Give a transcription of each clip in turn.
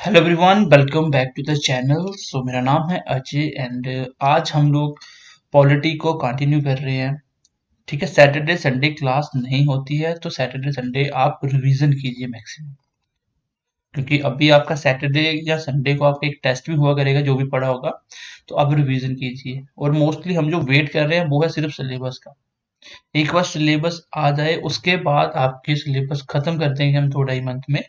Hello everyone, welcome back to the channel. मेरा नाम है अजय एंड आज हम लोग पॉलिटी को कंटिन्यू कर रहे हैं। ठीक है, सैटरडे संडे क्लास नहीं होती है तो सैटरडे संडे आप रिवीजन कीजिए मैक्सिमम, क्योंकि अभी आपका सैटरडे या संडे को आपका एक टेस्ट भी हुआ करेगा जो भी पढ़ा होगा, तो आप रिवीजन कीजिए। और मोस्टली हम जो वेट कर रहे हैं वो है सिर्फ सिलेबस का। एक बार सिलेबस आ जाए उसके बाद आपके सिलेबस खत्म कर देंगे हम थोड़ा ही मंथ में।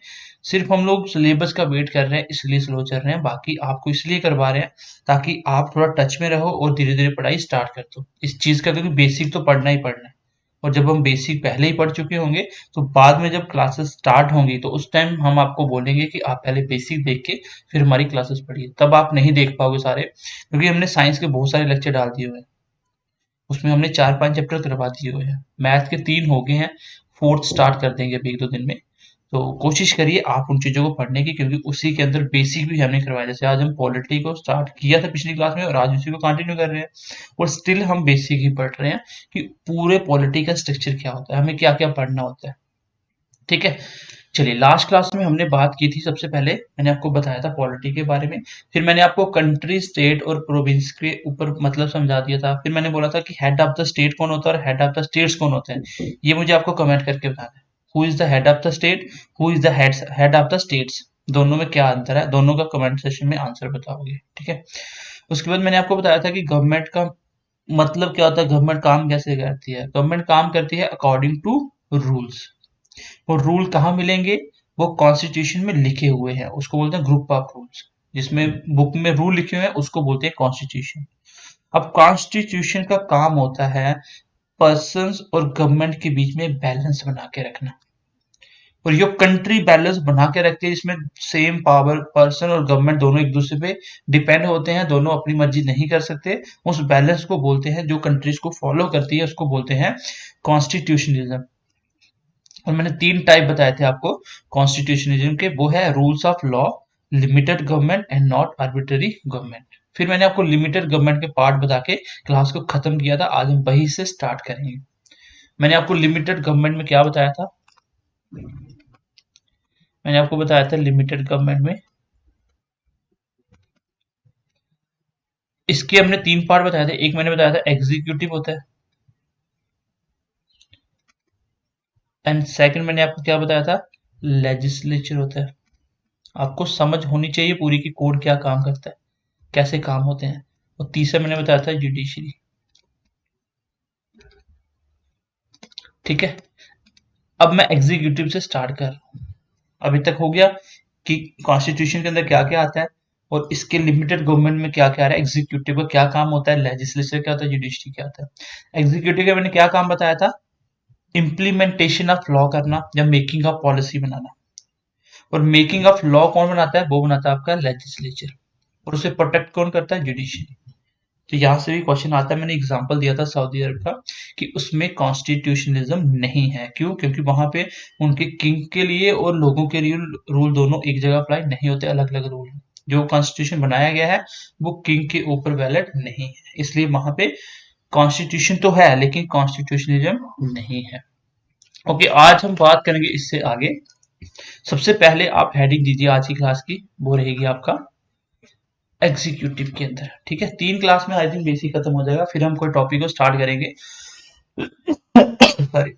सिर्फ हम लोग सिलेबस का वेट कर रहे हैं इसलिए स्लो चल रहे हैं, बाकी आपको इसलिए करवा रहे हैं ताकि आप थोड़ा टच में रहो और धीरे धीरे पढ़ाई स्टार्ट कर दो इस चीज का, क्योंकि बेसिक तो पढ़ना ही पढ़ना है। और जब हम बेसिक पहले ही पढ़ चुके होंगे तो बाद में जब क्लासेस स्टार्ट होंगी तो उस टाइम हम आपको बोलेंगे कि आप पहले बेसिक देख के फिर हमारी क्लासेस पढ़िए, तब आप नहीं देख पाओगे सारे, क्योंकि हमने साइंस के बहुत सारे लेक्चर डाल दिए हुए हैं। उसमें हमने 4-5 चैप्टर करवा दिए हुए हैं, मैथ के 3 हो गए हैं, फोर्थ स्टार्ट कर देंगे अभी 1-2 दिन में। तो कोशिश करिए आप उन चीज़ों को पढ़ने की, क्योंकि उसी के अंदर बेसिक भी हमने करवाया। जैसे आज हम पॉलिटी को स्टार्ट किया था पिछली क्लास में और आज उसी को कंटिन्यू कर रहे हैं, और स्टिल हम बेसिक ही पढ़ रहे हैं कि पूरे पॉलिटी का स्ट्रक्चर क्या होता है, हमें क्या क्या पढ़ना होता है। ठीक है, चलिए लास्ट क्लास में हमने बात की थी, सबसे पहले मैंने आपको बताया था पॉलिटी के बारे में। फिर मैंने आपको कंट्री, स्टेट और प्रोविंस के ऊपर मतलब समझा दिया था। फिर मैंने बोला था कि हेड ऑफ द स्टेट कौन होता है और हेड ऑफ द स्टेट्स कौन होते हैं, ये मुझे आपको कमेंट करके बताना है। Who is the head of the state, who is the head of the states, दोनों में क्या अंतर है, दोनों का कमेंट सेक्शन में आंसर बताओगे। ठीक है, उसके बाद मैंने आपको बताया था कि गवर्नमेंट का मतलब क्या होता है, गवर्नमेंट काम कैसे करती है। गवर्नमेंट काम करती है अकॉर्डिंग टू रूल्स। वो रूल कहाँ मिलेंगे, वो कॉन्स्टिट्यूशन में लिखे हुए हैं, उसको बोलते हैं ग्रुप ऑफ रूल्स। जिसमें बुक में रूल लिखे हुए हैं उसको बोलते हैं कॉन्स्टिट्यूशन। अब कॉन्स्टिट्यूशन का काम होता है पर्सन्स और गवर्नमेंट के बीच में बैलेंस बना के रखना। और ये कंट्री बैलेंस बना के रखती है, जिसमें सेम पावर पर्सन और गवर्नमेंट दोनों एक दूसरे पे डिपेंड होते हैं, दोनों अपनी मर्जी नहीं कर सकते। उस बैलेंस को बोलते हैं, जो कंट्रीज को फॉलो करती है उसको बोलते हैं कॉन्स्टिट्यूशनिज्म। और मैंने 3 टाइप बताए थे आपको कॉन्स्टिट्यूशनिज्म के, वो है rules of law, limited government and not arbitrary government. फिर मैंने आपको लिमिटेड गवर्नमेंट के पार्ट बता के क्लास को खत्म किया था, आज हम वही से स्टार्ट करेंगे। मैंने आपको लिमिटेड गवर्नमेंट में क्या बताया था, मैंने आपको बताया था लिमिटेड गवर्नमेंट में इसके हमने 3 पार्ट बताए थे। एक मैंने बताया था एग्जीक्यूटिव होता है, एंड सेकंड मैंने आपको क्या बताया था, लेजिस्लेचर होता है। आपको समझ होनी चाहिए पूरी की कोड क्या काम करता है, कैसे काम होते हैं। और तीसरा मैंने बताया था जुडिशरी। ठीक है, अब मैं एग्जीक्यूटिव से स्टार्ट कर रहा हूँ। अभी तक हो गया कि कॉन्स्टिट्यूशन के अंदर क्या क्या आता है और इसके लिमिटेड गवर्नमेंट में क्या क्या आ रहा है, एग्जीक्यूटिव का क्या काम होता है, लेजिस्लेचर क्या होता है, जुडिशरी क्या होता है। एग्जीक्यूटिव का मैंने क्या काम बताया था, इम्प्लीमेंटेशन ऑफ लॉ करना या मेकिंग ऑफ पॉलिसी बनाना। और मेकिंग ऑफ लॉ कौन बनाता है, वो बनाता है आपका लेजिस्लेचर। और उसे प्रोटेक्ट कौन करता है, जुडिशरी। तो यहाँ से भी क्वेश्चन आता है, मैंने एग्जांपल दिया था सऊदी अरब का कि उसमें कॉन्स्टिट्यूशनिज्म नहीं है। क्यों, क्योंकि वहां पे उनके किंग के लिए और लोगों के लिए रूल दोनों एक जगह अप्लाई नहीं होते, अलग अलग रूल। जो कॉन्स्टिट्यूशन बनाया गया है वो किंग के ऊपर वैलिड नहीं है, इसलिए वहां पे कॉन्स्टिट्यूशन तो है लेकिन कॉन्स्टिट्यूशनिज्म नहीं है। ओके, आज हम बात करेंगे इससे आगे। सबसे पहले आप हेडिंग दीजिए आज की क्लास की, वो रहेगी आपका एग्जीक्यूटिव के अंदर। ठीक है, 3 क्लास में आई थिंक बेसिक खत्म हो जाएगा, फिर हम कोई टॉपिक को स्टार्ट करेंगे। सॉरी,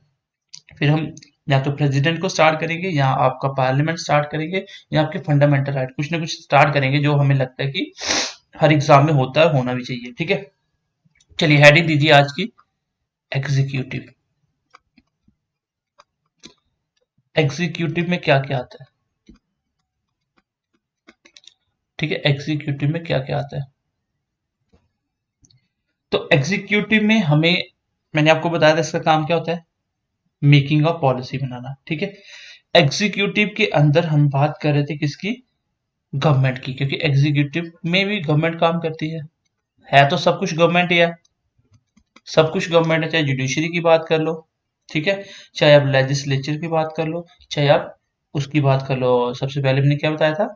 फिर हम या तो प्रेसिडेंट को स्टार्ट करेंगे या आपका पार्लियामेंट स्टार्ट करेंगे या आपके फंडामेंटल राइट, कुछ ना कुछ स्टार्ट करेंगे जो हमें लगता है कि हर एग्जाम में होता है, होना भी चाहिए। ठीक है, चलिए हेडिंग दीजिए आज की एग्जीक्यूटिव। एग्जीक्यूटिव में क्या क्या आता है, ठीक है, एग्जीक्यूटिव में क्या क्या आता है। तो एग्जीक्यूटिव में हमें, मैंने आपको बताया था इसका काम क्या होता है, मेकिंग ऑफ पॉलिसी बनाना। ठीक है, एग्जीक्यूटिव के अंदर हम बात कर रहे थे किसकी, गवर्नमेंट की, क्योंकि एग्जीक्यूटिव में भी गवर्नमेंट काम करती है तो सब कुछ गवर्नमेंट ही है, सब कुछ गवर्नमेंट है। चाहे जुडिशरी की बात कर लो, ठीक है, चाहे आप लेजिस्लेचर की बात कर लो, चाहे आप उसकी बात कर लो। सबसे पहले मैंने क्या बताया था,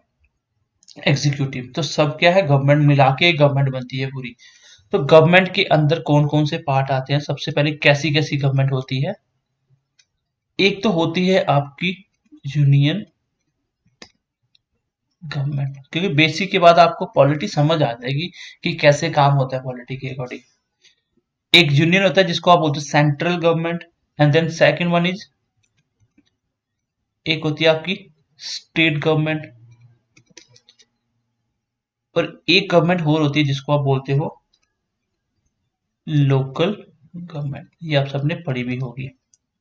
एग्जीक्यूटिव। तो सब क्या है, गवर्नमेंट मिला के गवर्नमेंट बनती है पूरी। तो गवर्नमेंट के अंदर कौन कौन से पार्ट आते हैं, सबसे पहले कैसी कैसी गवर्नमेंट होती है। एक तो होती है आपकी यूनियन गवर्नमेंट, क्योंकि बेसिक के बाद आपको पॉलिटी समझ आ जाएगी कि कैसे काम होता है पॉलिटी के अकॉर्डिंग। एक यूनियन होता है जिसको आप बोलते हैं central government, and then second one is, एक होती है आपकी स्टेट गवर्नमेंट, और एक गवर्नमेंट और होती है जिसको आप बोलते हो लोकल गवर्नमेंट। ये आप सबने पढ़ी भी होगी,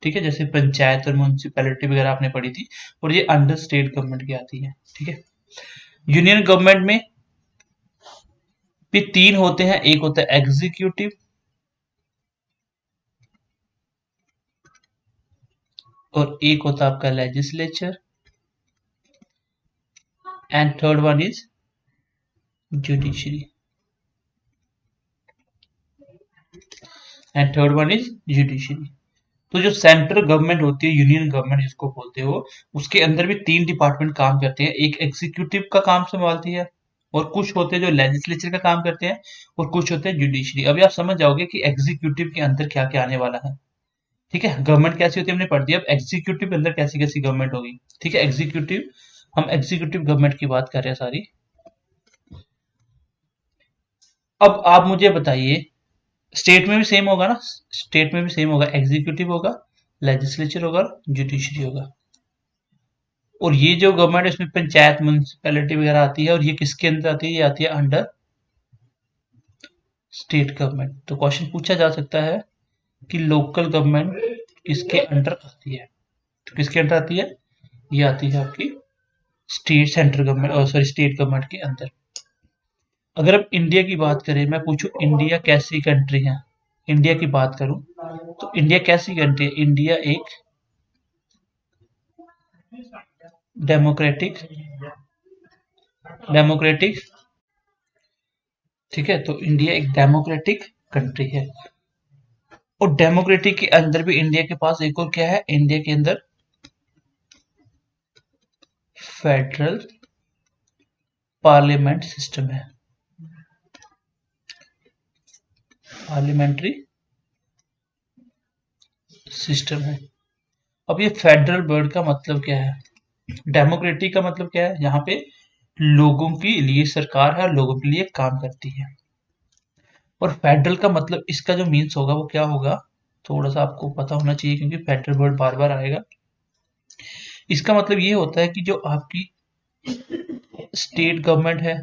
ठीक है, जैसे पंचायत और म्यूनिसिपैलिटी वगैरह आपने पढ़ी थी, और ये अंडर स्टेट गवर्नमेंट की आती है, ठीक है। यूनियन गवर्नमेंट में भी तीन होते हैं, एक होता है एग्जीक्यूटिव, और एक होता है आपका legislature, and third one is judiciary, and third one is judiciary. तो जो सेंट्रल गवर्नमेंट होती है, यूनियन गवर्नमेंट जिसको बोलते हो, उसके अंदर भी तीन डिपार्टमेंट काम करते हैं। एक एग्जीक्यूटिव का काम संभालती है, और कुछ होते हैं जो लेजिस्लेचर का काम करते हैं, और कुछ होते हैं जुडिशरी। अभी आप समझ जाओगे कि एग्जीक्यूटिव के अंदर क्या क्या आने वाला है, ठीक है। गवर्नमेंट कैसी होती है हमने पढ़ दिया, अब एग्जीक्यूटिव के अंदर कैसी कैसी गवर्नमेंट होगी, ठीक है। एग्जीक्यूटिव, हम एग्जीक्यूटिव गवर्नमेंट की बात कर रहे हैं सारी। अब आप मुझे बताइए, स्टेट में भी सेम होगा ना, स्टेट में भी सेम होगा, एग्जीक्यूटिव होगा, लेजिस्लेचर होगा, जुडिशरी होगा। और ये जो गवर्नमेंट है इसमें पंचायत म्यूनिसिपैलिटी वगैरह आती है, और ये किसके अंदर आती है, ये आती है अंडर स्टेट गवर्नमेंट। तो क्वेश्चन पूछा जा सकता है कि लोकल गवर्नमेंट किसके अंडर आती है, तो किसके अंडर आती है, ये आती है आपकी state central government, sorry state government के अंदर। अगर अब इंडिया की बात करें, मैं पूछूं इंडिया कैसी कंट्री है, इंडिया की बात करूं तो इंडिया कैसी कंट्री है, इंडिया एक डेमोक्रेटिक डेमोक्रेटिक ठीक है, तो इंडिया एक डेमोक्रेटिक कंट्री है। और डेमोक्रेटिक के अंदर भी इंडिया के पास एक और क्या है, इंडिया के अंदर फेडरल पार्लियामेंट सिस्टम है, पार्लियामेंट्री सिस्टम है। अब ये फेडरल वर्ड का मतलब क्या है, डेमोक्रेटिक का मतलब क्या है, यहाँ पे लोगों के लिए सरकार है और लोगों के लिए काम करती है। और फेडरल का मतलब इसका जो मीन्स होगा वो क्या होगा, थोड़ा सा आपको पता होना चाहिए, क्योंकि फेडरल वर्ड बार बार आएगा। इसका मतलब ये होता है कि जो आपकी स्टेट गवर्नमेंट है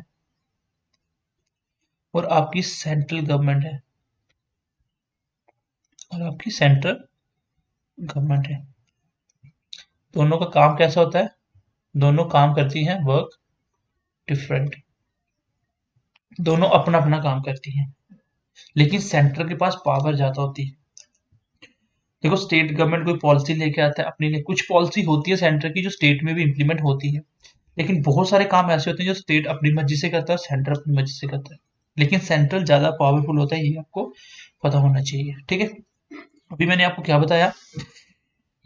और आपकी सेंट्रल गवर्नमेंट है, और आपकी सेंट्रल गवर्नमेंट है, दोनों का काम कैसा होता है, दोनों काम करती हैं वर्क डिफरेंट, दोनों अपना अपना काम करती हैं, लेकिन सेंटर के पास पावर ज्यादा होती है। देखो, स्टेट गवर्नमेंट कोई पॉलिसी लेके आता है अपने लिए, कुछ पॉलिसी होती है सेंटर की जो स्टेट में भी इंप्लीमेंट होती है, लेकिन बहुत सारे काम ऐसे होते हैं जो स्टेट अपनी मर्जी से करता है, सेंटर अपनी मर्जी से करता है, लेकिन सेंट्रल ज्यादा पावरफुल होता है, ये आपको पता होना चाहिए, ठीक है। अभी मैंने आपको क्या बताया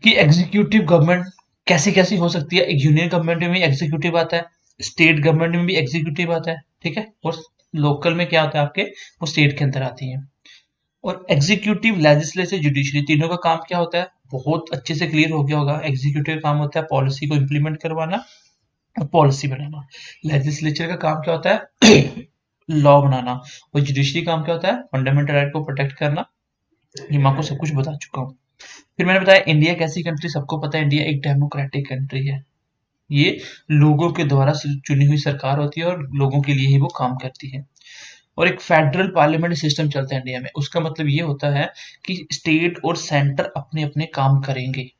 कि एग्जीक्यूटिव गवर्नमेंट कैसी कैसी हो सकती है, एक यूनियन गवर्नमेंट में भी एग्जीक्यूटिव आता है, स्टेट गवर्नमेंट में भी एग्जीक्यूटिव आता है, ठीक है, और लोकल में क्या होता है आपके, वो स्टेट के अंदर आती है। और एग्जीक्यूटिव, लेजिस्लेचर, जुडिशरी, तीनों का काम क्या होता है, बहुत अच्छे से क्लियर हो गया होगा। एग्जीक्यूटिव का काम होता है पॉलिसी को इंप्लीमेंट करवाना और पॉलिसी बनाना। लेजिस्लेचर का काम क्या होता है लॉ बनाना। और जुडिशरी काम क्या होता है, फंडामेंटल राइट को प्रोटेक्ट करना। ये मैं आपको सब कुछ बता चुका हूँ। फिर मैंने बताया इंडिया कैसी कंट्री, सबको पता है इंडिया एक डेमोक्रेटिक कंट्री है, ये लोगों के द्वारा चुनी हुई सरकार होती है और लोगों के लिए ही वो काम करती है। और एक फेडरल पार्लियामेंट सिस्टम चलता है इंडिया में, उसका मतलब ये होता है कि स्टेट और सेंटर अपने अपने काम करेंगे,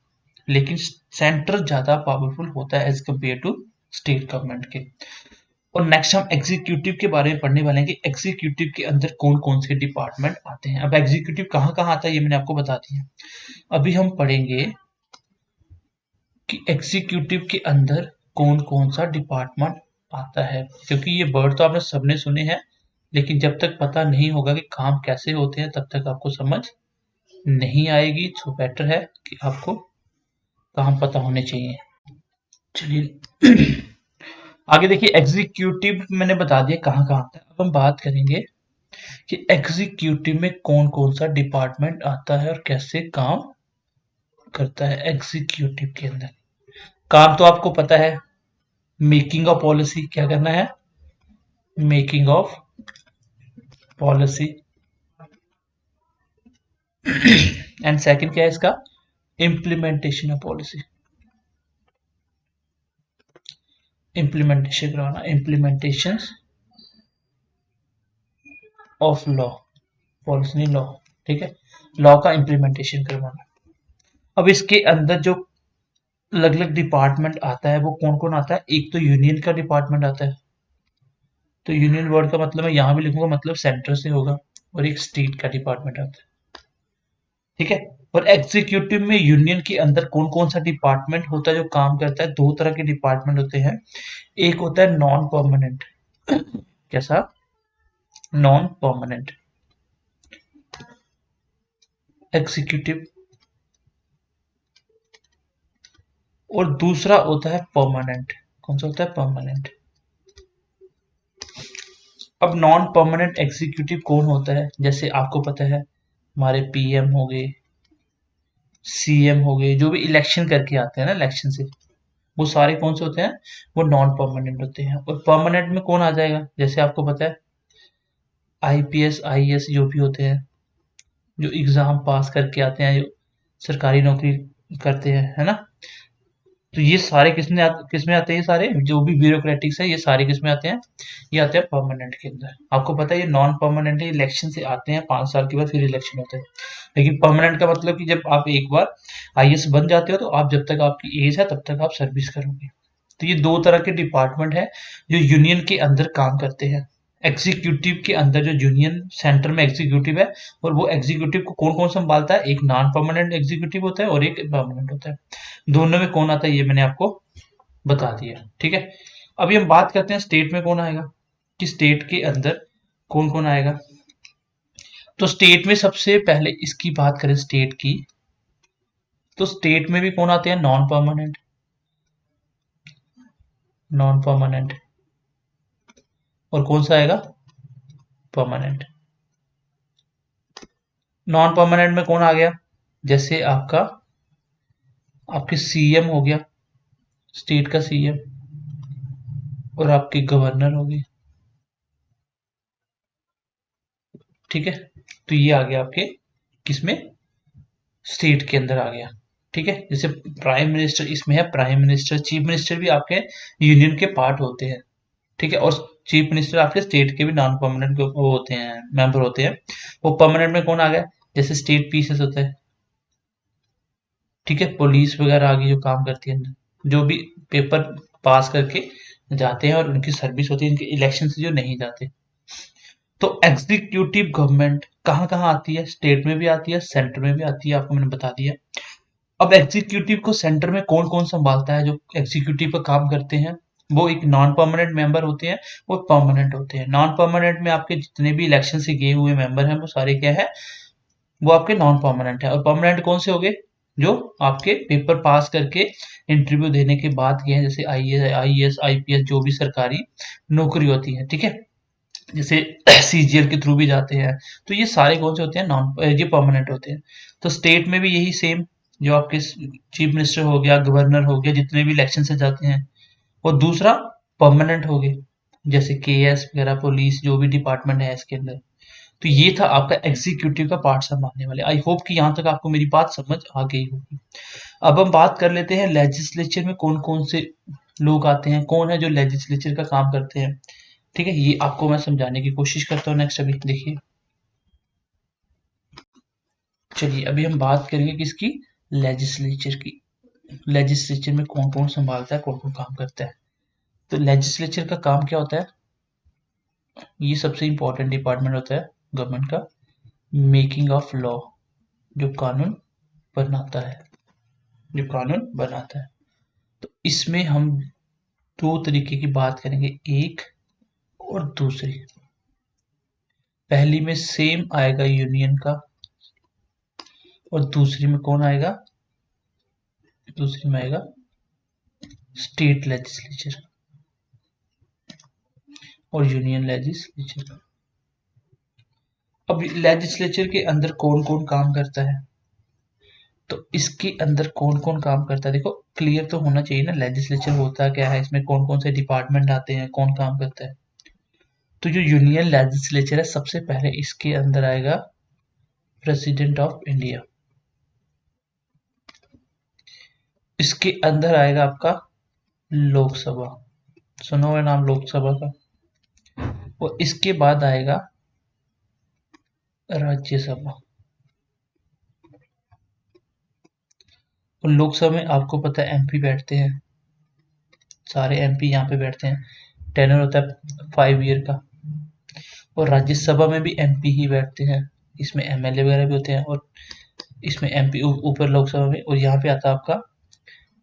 लेकिन सेंटर ज्यादा पावरफुल होता है as compared to state government के। और नेक्स्ट हम एग्जीक्यूटिव के बारे में पढ़ने वाले हैं कि एग्जीक्यूटिव के अंदर कौन कौन से डिपार्टमेंट आते हैं। अब एग्जीक्यूटिव कहाँ कहाँ आता है ये मैंने आपको बता दिया। अभी हम पढ़ेंगे कि एग्जीक्यूटिव के अंदर कौन कौन सा डिपार्टमेंट आता है, क्योंकि ये वर्ड तो आपने सबने सुने हैं, लेकिन जब तक पता नहीं होगा कि काम कैसे होते हैं तब तक आपको समझ नहीं आएगी। तो बेटर है कि आपको काम पता होने चाहिए। चलिए आगे देखिए, एग्जीक्यूटिव मैंने बता दिया कहाँ कहाँ आता है। अब हम बात करेंगे कि एग्जीक्यूटिव में कौन कौन सा डिपार्टमेंट आता है और कैसे काम करता है। एग्जीक्यूटिव के अंदर काम तो आपको पता है, मेकिंग ऑफ पॉलिसी, क्या करना है, making of policy. And second क्या है इसका, इम्प्लीमेंटेशन ऑफ पॉलिसी, इम्प्लीमेंटेशन करवाना, इम्प्लीमेंटेशन ऑफ लॉ, पॉलिसी नहीं लॉ, ठीक है, लॉ का इम्प्लीमेंटेशन करवाना। अब इसके अंदर जो अलग अलग डिपार्टमेंट आता है वो कौन कौन आता है, एक तो यूनियन का डिपार्टमेंट आता है, तो यूनियन वर्ड का मतलब मैं यहाँ भी लिखूंगा, मतलब सेंटर से होगा, और एक स्टेट का डिपार्टमेंट आता है, ठीक है। और एग्जीक्यूटिव में यूनियन के अंदर कौन कौन सा डिपार्टमेंट होता है जो काम करता है, दो तरह के डिपार्टमेंट होते हैं, एक होता है नॉन परमानेंट, कैसा, नॉन परमानेंट एग्जीक्यूटिव, और दूसरा होता है परमानेंट, कौन सा होता है, परमानेंट। अब नॉन परमानेंट एग्जीक्यूटिव कौन होता है, जैसे आपको पता है हमारे पीएम हो गए, सीएम हो गए, जो भी इलेक्शन करके आते हैं ना, इलेक्शन से, वो सारे कौन से होते हैं, वो नॉन परमानेंट होते हैं। और परमानेंट में कौन आ जाएगा, जैसे आपको पता है आईपीएस आईएएस जो भी होते हैं, जो एग्जाम पास करके आते हैं, जो सरकारी नौकरी करते हैं, है ना, तो ये सारे किस में आते हैं, ये सारे जो भी ब्यूरोक्रेटिक्स है ये सारे किस में आते हैं, ये आते हैं परमानेंट के अंदर। आपको पता है ये नॉन परमानेंट इलेक्शन से आते हैं, 5 साल के बाद फिर इलेक्शन होता है, लेकिन परमानेंट का मतलब कि जब आप एक बार आईएएस बन जाते हो तो आप जब तक आपकी एज है तब तक आप सर्विस करोगे। तो ये दो तरह के डिपार्टमेंट है जो यूनियन के अंदर काम करते हैं। एग्जीक्यूटिव के अंदर जो यूनियन सेंटर में एग्जीक्यूटिव है, और वो एग्जीक्यूटिव को कौन कौन संभालता है, एक नॉन परमानेंट एग्जीक्यूटिव होता है और एक परमानेंट होता है। दोनों में कौन आता है ये मैंने आपको बता दिया, ठीक है। अभी हम बात करते हैं स्टेट में कौन आएगा, कि स्टेट के अंदर कौन कौन आएगा। तो स्टेट में सबसे पहले इसकी बात करें स्टेट की, तो स्टेट में भी कौन आते हैं, नॉन परमानेंट, नॉन परमानेंट, और कौन सा आएगा, परमानेंट। नॉन परमानेंट में कौन आ गया, जैसे आपका आपके सीएम हो गया, स्टेट का सीएम, और आपके गवर्नर हो गए, ठीक है। तो ये आ गया आपके किसमें, स्टेट के अंदर आ गया, ठीक है। जैसे प्राइम मिनिस्टर इसमें है, प्राइम मिनिस्टर चीफ मिनिस्टर भी आपके यूनियन के पार्ट होते हैं, ठीक है। और चीफ मिनिस्टर आपके स्टेट के भी नॉन परमानेंट वो होते हैं, मेंबर होते हैं। वो परमानेंट में कौन आ गया, जैसे स्टेट पीसीएस होता है, ठीक है, पुलिस वगैरह आ गई जो काम करती है, जो भी पेपर पास करके जाते हैं और उनकी सर्विस होती है, इनके इलेक्शन से जो नहीं जाते। तो एग्जीक्यूटिव गवर्नमेंट कहाँ कहाँ आती है, स्टेट में भी आती है, सेंटर में भी आती है, आपको मैंने बता दिया। अब एग्जीक्यूटिव को सेंटर में कौन कौन संभालता है, जो एग्जीक्यूटिव का काम करते हैं, वो एक नॉन परमानेंट मेंबर होते हैं और परमानेंट होते हैं। नॉन परमानेंट में आपके जितने भी इलेक्शन से गए हुए मेंबर हैं वो सारे क्या है, वो आपके नॉन परमानेंट है। और परमानेंट कौन से हो गए, जो आपके पेपर पास करके इंटरव्यू देने के बाद गए हैं, जैसे आईएएस आईपीएस जो भी सरकारी नौकरी होती है, ठीक है, जैसे सीजीएल के थ्रू भी जाते हैं। तो ये सारे कौन से होते हैं, नॉन, ये परमानेंट होते हैं। तो स्टेट में भी यही सेम, जो आपके चीफ मिनिस्टर हो गया, गवर्नर हो गया, जितने भी इलेक्शन से जाते हैं, और दूसरा परमानेंट हो गए, जैसे केएस वगैरह, पुलिस, जो भी डिपार्टमेंट है इसके अंदर। तो ये था आपका एग्जीक्यूटिव का पार्ट संभालने वाले। आई होप कि यहाँ तक आपको मेरी बात समझ आ गई होगी। अब हम बात कर लेते हैं लेजिस्लेचर में कौन कौन से लोग आते हैं, कौन है जो लेजिस्लेचर का काम करते हैं, ठीक है। ये आपको मैं समझाने की कोशिश करता हूँ नेक्स्ट। अभी देखिए, चलिए अभी हम बात करेंगे किसकी, लेजिस्लेचर की। लेजिस्लेचर में कौन कौन संभालता है, कौन कौन काम करता है। तो लेजिस्लेचर का काम क्या होता है, ये सबसे इंपॉर्टेंट डिपार्टमेंट होता है गवर्नमेंट का, मेकिंग ऑफ लॉ, जो कानून बनाता है, जो कानून बनाता है। तो इसमें हम दो तरीके की बात करेंगे, एक और दूसरी। पहली में सेम आएगा यूनियन का, और दूसरी में कौन आएगा, दूसरी में आएगा स्टेट लेजिस्लेचर और यूनियन लेजिस्लेचर। अब लेजिस्लेचर के अंदर कौन कौन काम करता है, तो इसके अंदर कौन कौन काम करता है, देखो क्लियर तो होना चाहिए ना, लेजिस्लेचर होता क्या है, इसमें कौन कौन से डिपार्टमेंट आते हैं, कौन काम करता है। तो जो यूनियन लेजिस्लेचर है, सबसे पहले इसके अंदर आएगा प्रेसिडेंट ऑफ इंडिया, इसके अंदर आएगा आपका लोकसभा, सुना हुआ नाम लोकसभा का, और इसके बाद आएगा राज्यसभा। और लोकसभा में आपको पता है एमपी बैठते हैं, सारे एमपी यहाँ पे बैठते हैं, टेनर होता है 5 ईयर का। और राज्यसभा में भी एमपी ही बैठते हैं, इसमें एमएलए वगैरह भी होते हैं, और इसमें एमपी ऊपर लोकसभा में, और यहाँ पे आता है आपका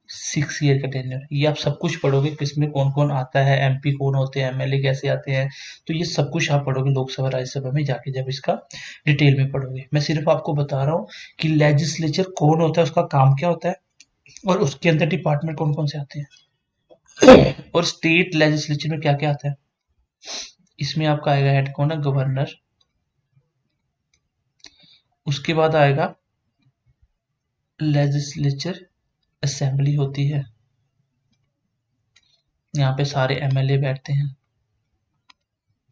6 ईयर का टेन्योर। ये आप सब कुछ पढ़ोगे किसमें कौन कौन आता है, एमपी कौन होते हैं, एमएलए कैसे आते हैं, तो ये सब कुछ आप पढ़ोगे लोकसभा राज्यसभा में जाके, जब इसका डिटेल में पढ़ोगे। मैं सिर्फ आपको बता रहा हूँ कि लेजिस्लेचर कौन होता है, उसका काम क्या होता है, और उसके अंदर डिपार्टमेंट कौन कौन से आते हैं, और स्टेट लेजिस्लेचर में क्या क्या आता है। इसमें आपका आएगा हेड कौन है, गवर्नर, उसके बाद आएगा लेजिस्लेचर असेंबली होती है, यहाँ पे सारे एमएलए बैठते हैं,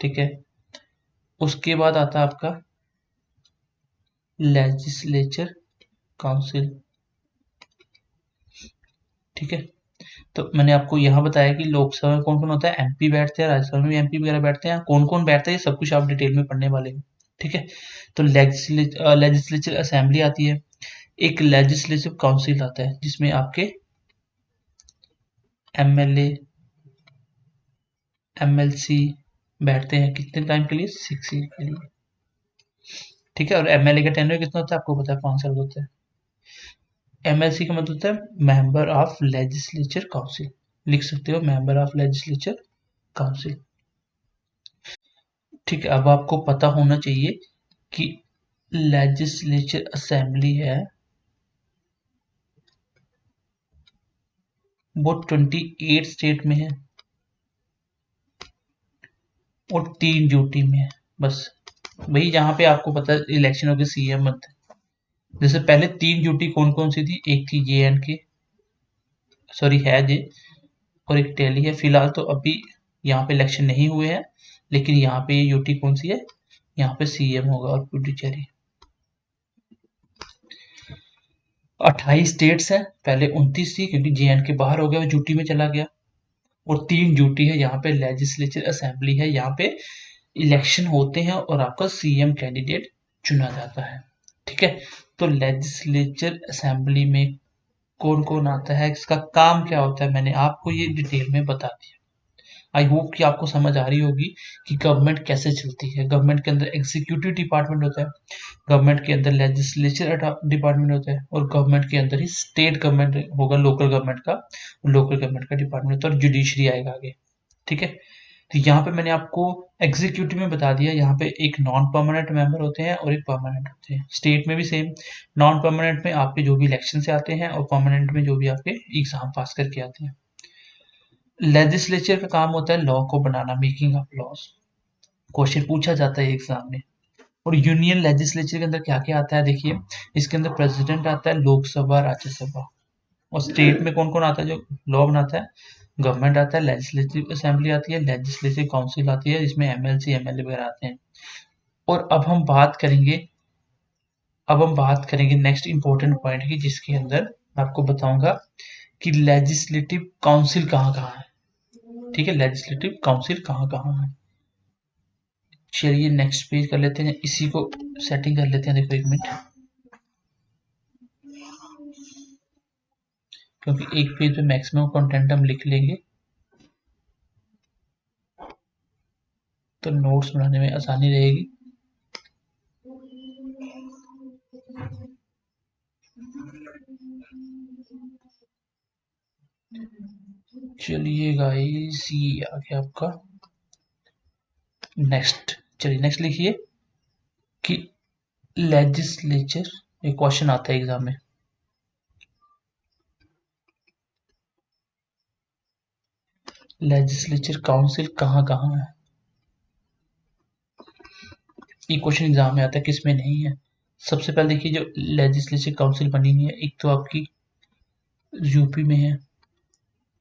ठीक है। उसके बाद आता है आपका लेजिस्लेचर काउंसिल, ठीक है। तो मैंने आपको यहाँ बताया कि लोकसभा में कौन कौन होता है, एमपी बैठते हैं, राज्यसभा में भी एमपी वगैरह बैठते हैं, कौन कौन बैठता है ये सब कुछ आप डिटेल में पढ़ने वाले हैं, ठीक है। तो लेजिस्लेचर असेंबली आती है, एक लेजिस्लेटिव काउंसिल आता है जिसमें आपके एमएलए एमएलसी बैठते हैं, कितने टाइम के लिए, 6 ईयर के लिए, ठीक है। और एमएलए का टेन्योर कितना होता है आपको पता है, 5 साल होता है। एमएलसी का मतलब होता है मेंबर ऑफ लेजिस्लेचर काउंसिल, लिख सकते हो मेंबर ऑफ लेजिस्लेचर काउंसिल, ठीक है। अब आपको पता होना चाहिए कि लेजिस्लेचर असेंबली है वो 28 स्टेट में है और 3 यूटी में है, बस वही जहाँ पे आपको पता है इलेक्शन होगी सीएम बनते हैं। जैसे पहले 3 यूटी कौन कौन सी थी, एक थी जे एंड के, सॉरी है जे, और एक दिल्ली है। फिलहाल तो अभी यहाँ पे इलेक्शन नहीं हुए हैं, लेकिन यहाँ पे ये यूटी कौन सी है, यहाँ पे सीएम होगा, और पुडुचेरी। 28 स्टेट्स है, पहले 29 थी क्योंकि जे एंड के बाहर हो गया, वो यूटी में चला गया, और 3 यूटी है, यहाँ पे लेजिस्लेचर असेंबली है, यहाँ पे इलेक्शन होते हैं और आपका सीएम कैंडिडेट चुना जाता है, ठीक है। तो लेजिस्लेचर असेंबली में कौन कौन आता है, इसका काम क्या होता है, मैंने आपको ये डिटेल में बता दिया। आई होप कि आपको समझ आ रही होगी कि गवर्नमेंट कैसे चलती है। गवर्नमेंट के अंदर एग्जीक्यूटिव डिपार्टमेंट होता है, गवर्नमेंट के अंदर लेजिस्लेचर डिपार्टमेंट होता है, और गवर्नमेंट के अंदर ही स्टेट गवर्नमेंट होगा, लोकल गवर्नमेंट का, लोकल गवर्नमेंट का डिपार्टमेंट होता है, और जुडिशरी आएगा आगे, ठीक है। तो यहाँ पे मैंने आपको एग्जीक्यूटिव में बता दिया, यहाँ पे एक नॉन परमानेंट मेंबर होते हैं और एक परमानेंट होते हैं। स्टेट में भी सेम, नॉन परमानेंट में आपके जो भी इलेक्शन से आते हैं, और परमानेंट में जो भी आपके एग्जाम पास करके आते हैं। लेजिस्लेचर का काम होता है लॉ को बनाना, मेकिंग ऑफ लॉज, क्वेश्चन पूछा जाता है एग्जाम में। और यूनियन लेजिस्लेचर के अंदर क्या क्या आता है, देखिए इसके अंदर प्रेसिडेंट आता है, लोकसभा, राज्यसभा, और स्टेट में कौन कौन आता है जो लॉ बनाता है, गवर्नमेंट आता है, लेजिस्लेटिव असेंबली आती है, लेजिस्लेटिव काउंसिल आती है, जिसमें एमएलसी एमएलए वगैरह आते हैं। और अब हम बात करेंगे नेक्स्ट इंपॉर्टेंट पॉइंट की, जिसके अंदर मैं आपको बताऊंगा कि लेजिस्लेटिव काउंसिल कहाँ कहाँ है, ठीक है, लेजिस्लेटिव काउंसिल कहाँ कहाँ है। चलिए नेक्स्ट पेज कर लेते हैं, इसी को सेटिंग कर लेते हैं, देखो एक मिनट, क्योंकि एक पेज पे मैक्सिमम कंटेंट हम लिख लेंगे तो नोट्स बनाने में आसानी रहेगी। चलिए गाइस, ये आ गया आपका नेक्स्ट। चलिए नेक्स्ट लिखिए कि लेजिस्लेचर, एक क्वेश्चन आता है एग्जाम में, लेजिस्लेचर काउंसिल कहाँ कहाँ है। ये क्वेश्चन एग्जाम में आता है, किस में नहीं है, सबसे पहले देखिए जो लेजिस्लेचर काउंसिल बनी हुई है, एक तो आपकी यूपी में है,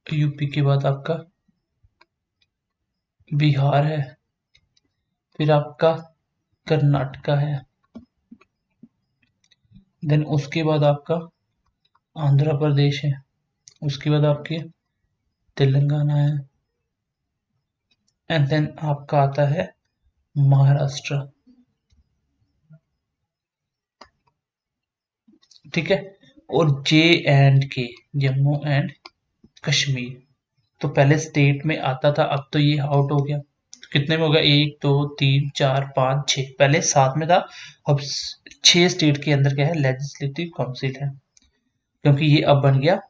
यूपी के बाद आपका बिहार है, फिर आपका कर्नाटका है, देन उसके बाद आपका आंध्र प्रदेश है, उसके बाद आपके तेलंगाना है, एंड देन आपका आता है महाराष्ट्र। ठीक है, और JNK, जम्मू एंड कश्मीर। तो पहले स्टेट में आता था, अब तो ये आउट हो गया। तो कितने में होगा, 1 2 3 4 5 6, पहले 7 में था, अब 6 स्टेट के अंदर क्या है, लेजिस्लेटिव काउंसिल है, क्योंकि ये अब बन गया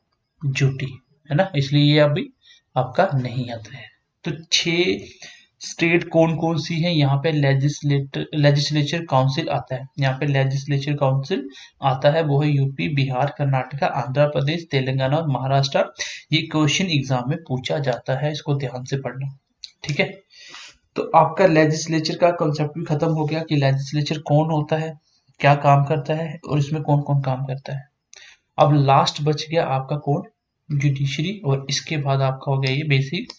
ड्यूटी, है ना, इसलिए ये अभी आपका नहीं आता है। तो 6 स्टेट कौन कौन सी है, यहाँ पे लेजिस्लेचर काउंसिल आता है, यहाँ पे लेजिस्लेचर काउंसिल आता है, वो है यूपी, बिहार, कर्नाटका, आंध्र प्रदेश, तेलंगाना और महाराष्ट्र। ये क्वेश्चन एग्जाम में पूछा जाता है, इसको ध्यान से पढ़ना। ठीक है, तो आपका लेजिस्लेचर का कंसेप्ट भी खत्म हो गया कि लेजिस्लेचर कौन होता है, क्या काम करता है और इसमें कौन कौन काम करता है। अब लास्ट बच गया आपका कौन, जुडिशरी, और इसके बाद आपका हो गया ये बेसिक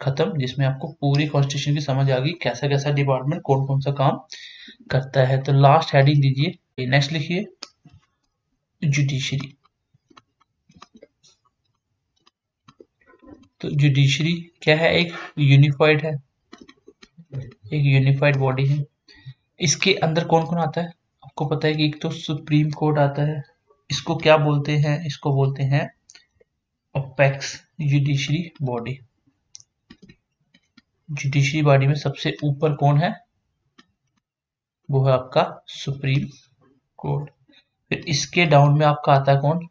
खत्म, जिसमें आपको पूरी कॉन्स्टिट्यूशन की समझ आ गई, कैसा कैसा डिपार्टमेंट कौन कौन सा काम करता है। तो लास्ट हेडिंग दीजिए, नेक्स्ट लिखिए जुडिशरी। तो जुडिशरी क्या है, एक यूनिफाइड है, एक यूनिफाइड बॉडी है। इसके अंदर कौन कौन आता है, आपको पता है कि एक तो सुप्रीम कोर्ट आता है, इसको क्या बोलते हैं, इसको बोलते हैं apex judiciary body. Judiciary body में सबसे ऊपर कौन है, वो है आपका सुप्रीम कोर्ट। फिर इसके डाउन में आपका आता है कौन,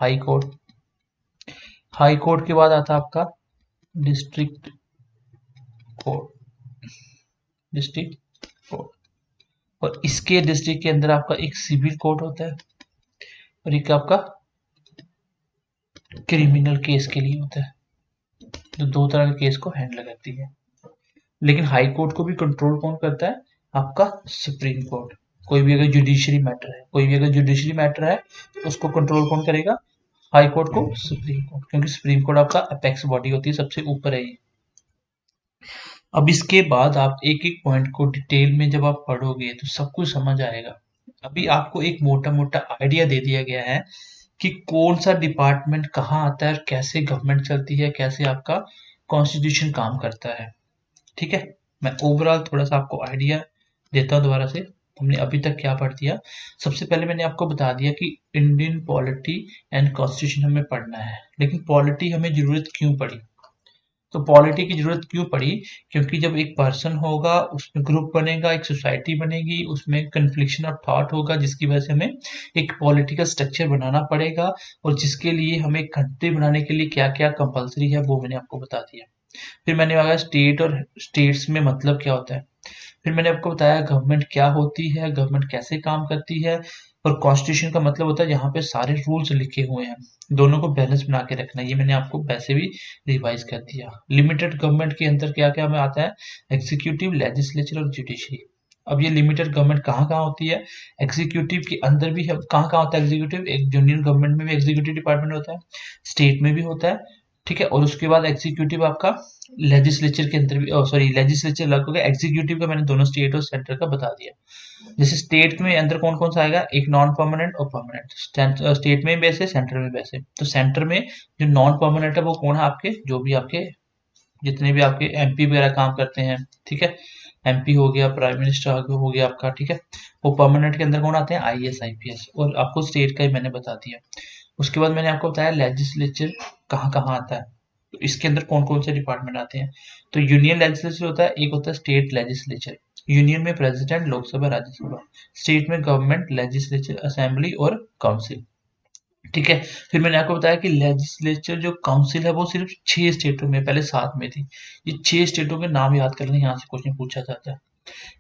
हाई कोर्ट। हाई कोर्ट के बाद आता है आपका डिस्ट्रिक्ट कोर्ट, डिस्ट्रिक्ट कोर्ट, और इसके डिस्ट्रिक्ट के अंदर आपका एक सिविल कोर्ट होता है, और एक आपका क्रिमिनल केस के लिए होता है, जो 2 तरह के केस को हैंडल करती है। लेकिन हाई कोर्ट को भी कंट्रोल कौन करता है, आपका सुप्रीम कोर्ट। कोई भी अगर जुडिशरी मैटर है, कोई भी अगर जुडिशरी मैटर है, तो उसको कंट्रोल कौन करेगा, हाई कोर्ट को, सुप्रीम कोर्ट, क्योंकि सुप्रीम कोर्ट आपका अपेक्स बॉडी होती है, सबसे ऊपर है ये। अब इसके बाद आप एक एक पॉइंट को डिटेल में जब आप पढ़ोगे तो सब कुछ समझ आएगा। अभी आपको एक मोटा मोटा आइडिया दे दिया गया है कि कौन सा डिपार्टमेंट कहाँ आता है और कैसे गवर्नमेंट चलती है, कैसे आपका कॉन्स्टिट्यूशन काम करता है। ठीक है, मैं ओवरऑल थोड़ा सा आपको आइडिया देता हूँ दोबारा से, हमने अभी तक क्या पढ़ दिया। सबसे पहले मैंने आपको बता दिया कि इंडियन पॉलिटी एंड कॉन्स्टिट्यूशन हमें पढ़ना है, लेकिन पॉलिटी हमें जरूरत क्यों पड़ी, तो पॉलिटी की जरूरत क्यों पड़ी, क्योंकि जब एक पर्सन होगा, उसमें ग्रुप बनेगा, एक सोसाइटी बनेगी, उसमें कन्फ्लिक्शन ऑफ थॉट होगा, जिसकी वजह से हमें एक पॉलिटिकल स्ट्रक्चर बनाना पड़ेगा, और जिसके लिए हमें कंट्री बनाने के लिए क्या क्या कंपलसरी है वो मैंने आपको बता दिया। फिर मैंने बताया स्टेट और स्टेट्स में मतलब क्या होता है, फिर मैंने आपको बताया गवर्नमेंट क्या होती है, गवर्नमेंट कैसे काम करती है, और कॉन्स्टिट्यूशन का मतलब होता है जहाँ पे सारे रूल्स लिखे हुए हैं, दोनों को बैलेंस बना के रखना। ये मैंने आपको वैसे भी रिवाइज कर दिया। लिमिटेड गवर्नमेंट के अंदर क्या क्या में आता है, एग्जीक्यूटिव, लेजिस्लेचर और जुडिशरी। अब ये लिमिटेड गवर्नमेंट कहाँ कहाँ होती है, एग्जीक्यूटिव के अंदर भी कहाँ कहाँ होता है एग्जीक्यूटिव, एक यूनियन गवर्नमेंट में भी एग्जीक्यूटिव डिपार्टमेंट होता है, स्टेट में भी होता है। ठीक है, और उसके बाद एग्जीक्यूटिव आपका लेजिस्लेचर के अंदर भी, सॉरी लेजिस्लेचर अलग हो गया, एग्जीक्यूटिव का मैंने दोनों स्टेट और सेंटर का बता दिया। जैसे स्टेट में अंदर कौन कौन सा आएगा, एक नॉन परमानेंट और परमानेंट, स्टेट में वैसे, सेंटर में वैसे। तो सेंटर में जो नॉन परमानेंट है वो कौन है, आपके जो भी आपके जितने भी आपके MP वगैरह काम करते हैं। ठीक है, MP हो गया, प्राइम मिनिस्टर हो गया आपका। ठीक है, वो परमानेंट के अंदर कौन आते हैं, IAS IPS, और आपको स्टेट का ही मैंने बता दिया। उसके बाद मैंने आपको बताया लेजिस्लेचर कहाँ कहाँ आता है, तो इसके अंदर कौन कौन से डिपार्टमेंट आते हैं। तो यूनियन लेजिस्लेचर होता है, एक होता है स्टेट लेजिस्लेचर। यूनियन में प्रेसिडेंट, लोकसभा, राज्यसभा। स्टेट में गवर्नमेंट, लेजिस्लेचर, असेंबली और काउंसिल। ठीक है, फिर मैंने आपको बताया कि लेजिस्लेचर जो काउंसिल है वो सिर्फ 6 स्टेटों में, पहले 7 में थी। ये 6 स्टेटों के नाम याद कर लें, यहाँ से क्वेश्चन पूछा जाता है।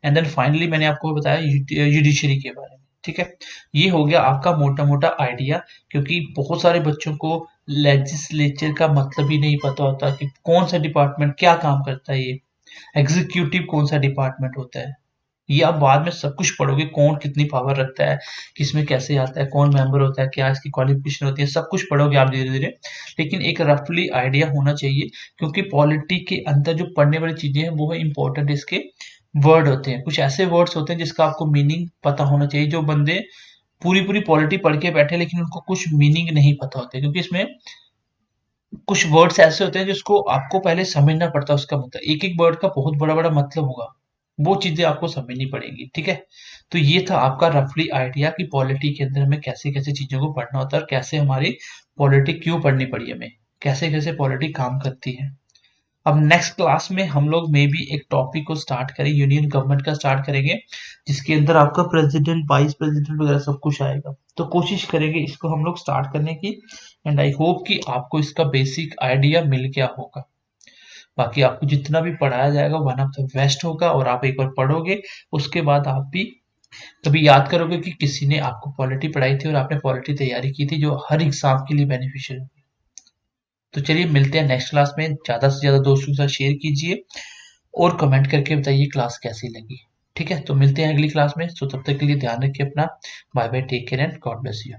एंड देन फाइनली मैंने आपको बताया जुडिशरी के बारे में। ठीक है, ये हो गया आपका मोटा मोटा आइडिया, क्योंकि बहुत सारे बच्चों को लेजिस्लेचर का मतलब ही नहीं पता होता कि कौन सा डिपार्टमेंट क्या काम करता है, ये एग्जीक्यूटिव कौन सा डिपार्टमेंट होता है, ये आप बाद में सब कुछ पढ़ोगे, कौन कितनी पावर रखता है, किसमें कैसे आता है, कौन मेंबर होता है, क्या इसकी क्वालिफिकेशन होती है, सब कुछ पढ़ोगे आप धीरे धीरे। लेकिन एक रफली आइडिया होना चाहिए, क्योंकि पॉलिटी के अंदर जो पढ़ने वाली चीजें हैं वो है इंपॉर्टेंट, इसके वर्ड होते हैं, कुछ ऐसे वर्ड्स होते हैं जिसका आपको मीनिंग पता होना चाहिए। जो बंदे पूरी पूरी पॉलिटी पढ़ के बैठे लेकिन उनको कुछ मीनिंग नहीं पता होते, क्योंकि इसमें कुछ वर्ड्स ऐसे होते हैं जिसको आपको पहले समझना पड़ता है, उसका मतलब एक एक वर्ड का बहुत बड़ा बड़ा मतलब होगा, वो चीजें आपको समझनी पड़ेंगी। ठीक है, तो ये था आपका रफली आइडिया कि पॉलिटी के अंदर हमें कैसे कैसे चीजों को पढ़ना होता है और कैसे हमारी पॉलिटी क्यों पढ़नी पड़ी हमें, कैसे कैसे पॉलिटी काम करती है। अब नेक्स्ट क्लास में हम लोग मे बी एक टॉपिक को स्टार्ट करें, यूनियन गवर्नमेंट का स्टार्ट करेंगे, जिसके अंदर आपका प्रेसिडेंट, वाइस प्रेसिडेंट वगैरह सब कुछ आएगा। तो कोशिश करेंगे इसको हम लोग स्टार्ट करने की, एंड आई होप कि आपको इसका बेसिक आइडिया मिल गया होगा। बाकी आपको जितना भी पढ़ाया जाएगा वन ऑफ द बेस्ट होगा, और आप एक बार पढ़ोगे उसके बाद आप भी कभी याद करोगे कि किसी ने आपको पॉलिटी पढ़ाई थी और आपने पॉलिटी तैयारी की थी, जो हर एग्जाम के लिए बेनिफिशियल होगी। तो चलिए मिलते हैं नेक्स्ट क्लास में, ज्यादा से ज्यादा दोस्तों के साथ शेयर कीजिए और कमेंट करके बताइए क्लास कैसी लगी। ठीक है, तो मिलते हैं अगली क्लास में, तो तब तक के लिए ध्यान रखिए अपना। Bye bye, take care and God bless you.